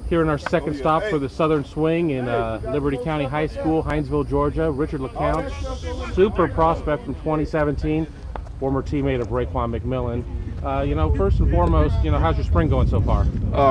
Here in our second stop for the Southern Swing in Liberty County High School, HINESVILLE, Georgia. Richard LeCounte, super prospect from 2017, former teammate of Raekwon McMillan. First and foremost, how's your spring going so far?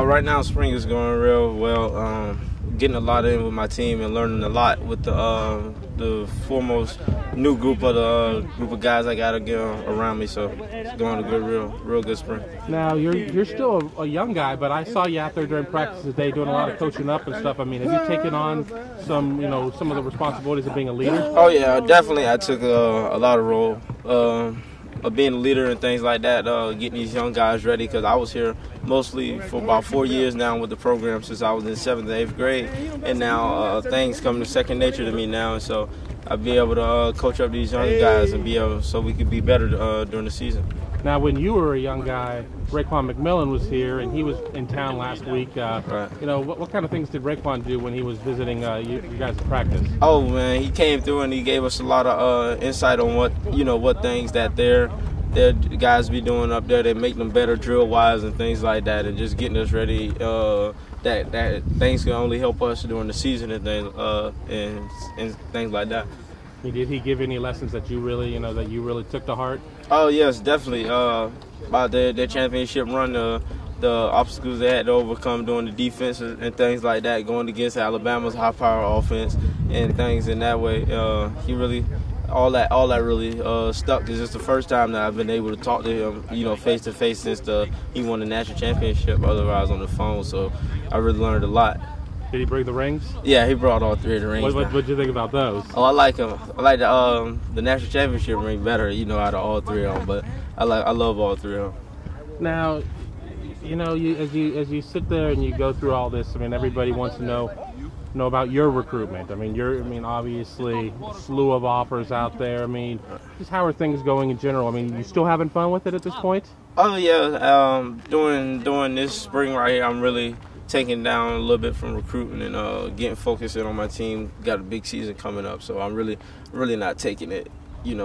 Right now, spring is going real well. Getting a lot in with my team and learning a lot with the foremost new group of guys I got around me. So it's going a good, real good spring. Now you're still a young guy, but I saw you out there during practice today doing a lot of coaching up and stuff. I mean, have you taken on some of the responsibilities of being a leader? Oh yeah, definitely. I took a lot of role. Of being a leader and things like that, getting these young guys ready, because I was here mostly for about 4 years now with the program since I was in 7th and 8th grade, and now things come to second nature to me now, and so I'll be able to coach up these young guys and be able so we could be better during the season. Now, when you were a young guy, Raekwon McMillan was here, and he was in town last week. Right. What kind of things did Raekwon do when he was visiting you guys at practice? Oh man, he came through and he gave us a lot of insight on what things that their guys be doing up there. They make them better drill wise and things like that, and just getting us ready. That things can only help us during the season and things and things like that. Did he give any lessons that you really took to heart? Oh yes, definitely. About their championship run, the obstacles they had to overcome during the defense and things like that, going against Alabama's high-power offense and things in that way. He really, all that really stuck. This is the first time that I've been able to talk to him, face to face since he won the national championship. Otherwise on the phone, so I really learned a lot. Did he bring the rings? Yeah, he brought all 3 of the rings. What did you think about those? Oh, I like them. I like the national championship ring better, out of all 3 of them. But I love all 3 of them. Now, as you sit there and you go through all this, I mean, everybody wants to know about your recruitment. I mean, obviously, a slew of offers out there. I mean, just how are things going in general? I mean, you still having fun with it at this point? Oh yeah, during this spring right here, I'm really taking down a little bit from recruiting and getting focused in on my team. Got a big season coming up, so I'm really not taking it,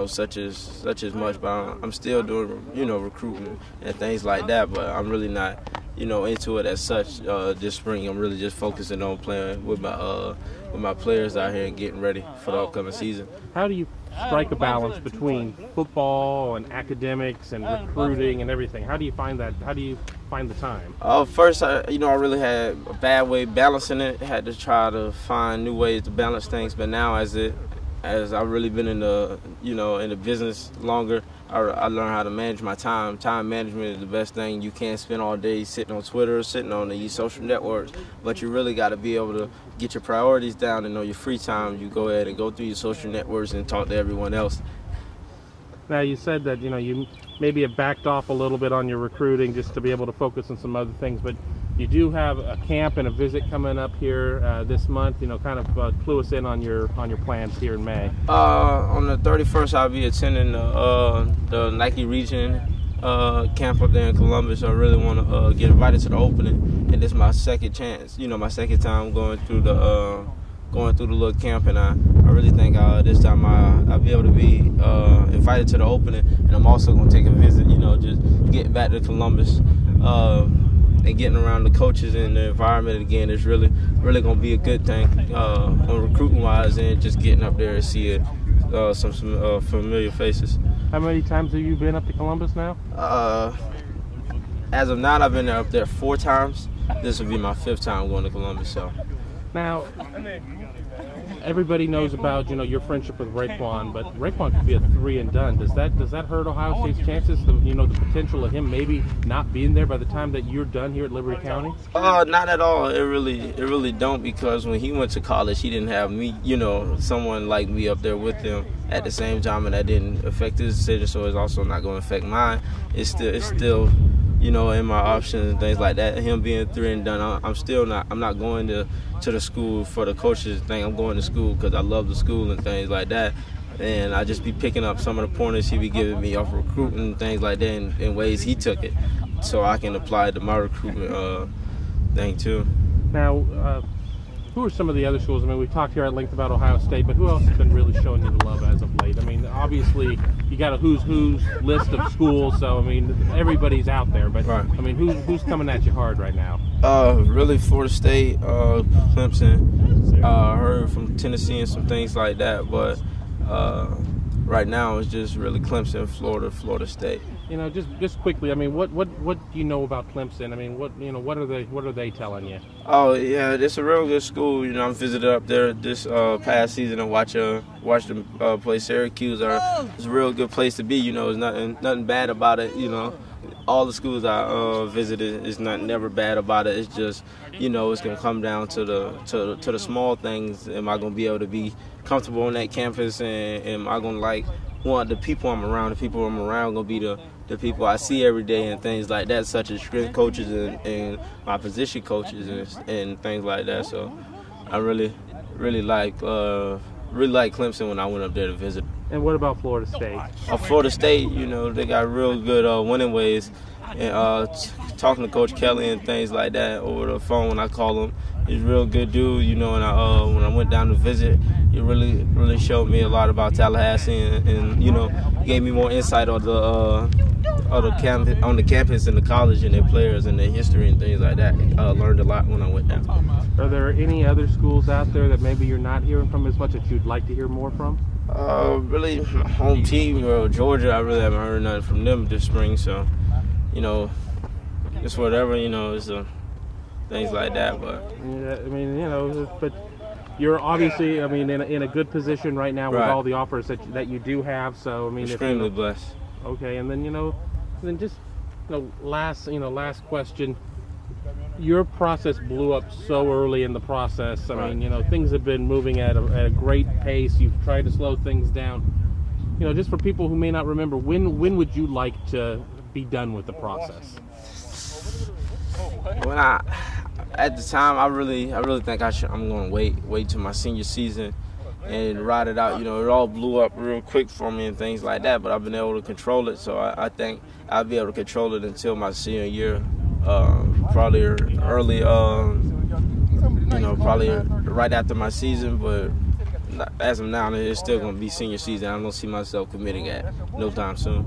such as much. But I'm still doing, recruiting and things like that. But I'm really not, into it as such. This spring, I'm really just focusing on playing with my players out here and getting ready for the upcoming season. How do you strike a balance between football and academics and recruiting and everything? How do you find that? How do you find the time? First, I really had a bad way balancing it. Had to try to find new ways to balance things. But now, as I've really been in the business longer, I learned how to manage my time. Time management is the best thing. You can't spend all day sitting on Twitter, sitting on these social networks, but you really got to be able to get your priorities down and on your free time. You go ahead and go through your social networks and talk to everyone else. Now, you said that you maybe have backed off a little bit on your recruiting just to be able to focus on some other things, but you do have a camp and a visit coming up here this month. Kind of clue us in on your plans here in May. On the 31st, I'll be attending the Nike region camp up there in Columbus. I really want to get invited to the opening, and this is my second chance. My second time going through the little camp, and I really think this time I'll be able to be invited to the opening, and I'm also going to take a visit. Just getting back to Columbus. And getting around the coaches and the environment again is really going to be a good thing on recruiting wise, and just getting up there and seeing some familiar faces. How many times have you been up to Columbus now? As of now, I've been up there 4 times. This will be my 5th time going to Columbus. So now, everybody knows about your friendship with Raekwon, but Raekwon could be a 3 and done. Does that hurt Ohio State's chances? The potential of him maybe not being there by the time that you're done here at Liberty County? Not at all. It really don't, because when he went to college, he didn't have me, someone like me up there with him at the same time, and that didn't affect his decision. So it's also not going to affect mine. It's still. In my options and things like that. Him being 3 and done, I'm not going to the school for the coaches thing. I'm going to school because I love the school and things like that. And I just be picking up some of the pointers he be giving me off recruiting and things like that in ways he took it, so I can apply it to my recruitment thing too. Now, who are some of the other schools? I mean, we've talked here at length about Ohio State, but who else has been really showing you the love as of late? I mean, obviously, you got a who's list of schools. So I mean, everybody's out there. But right. I mean, who's coming at you hard right now? Really Florida State, Clemson. Heard from Tennessee and some things like that, but right now it's just really Clemson, Florida State. You know, just quickly. I mean, what do you know about Clemson? I mean, what are they telling you? Oh yeah, it's a real good school. You know, I visited up there this past season and watched them play Syracuse. It's a real good place to be. You know, there's nothing bad about it. You know, all the schools I visited is never bad about it. It's just, you know, it's gonna come down to the small things. Am I gonna be able to be comfortable on that campus, and am I gonna like want the people I'm around? The people I'm around gonna be the people I see every day and things like that, such as strength coaches and my position coaches and things like that. So I really like Clemson when I went up there to visit. And what about Florida State? Florida State, you know, they got real good winning ways. And talking to Coach Kelly and things like that over the phone when I call him, he's a real good dude, you know. And when I went down to visit, he really showed me a lot about Tallahassee and you know, gave me more insight on the campus and the college and their players and their history and things like that. Learned a lot when I went down. Are there any other schools out there that maybe you're not hearing from as much that you'd like to hear more from? Really, my home team, Georgia, I really haven't heard nothing from them this spring. So, you know, it's whatever, you know, it's things like that. But yeah, I mean, you know, but you're obviously, I mean, in a good position right now with all the offers that you do have. So, I mean, extremely blessed. Okay, and then just last question. Your process blew up so early in the process. I mean, you know, things have been moving at a great pace. You've tried to slow things down. You know, just for people who may not remember, when would you like to be done with the process? When at the time, I really think I'm going to wait till my senior season and ride it out. You know, it all blew up real quick for me and things like that, but I've been able to control it. So I think I'll be able to control it until my senior year. Probably early, you know, probably right after my season, but as of now, it's still going to be senior season. I don't see myself committing at no time soon.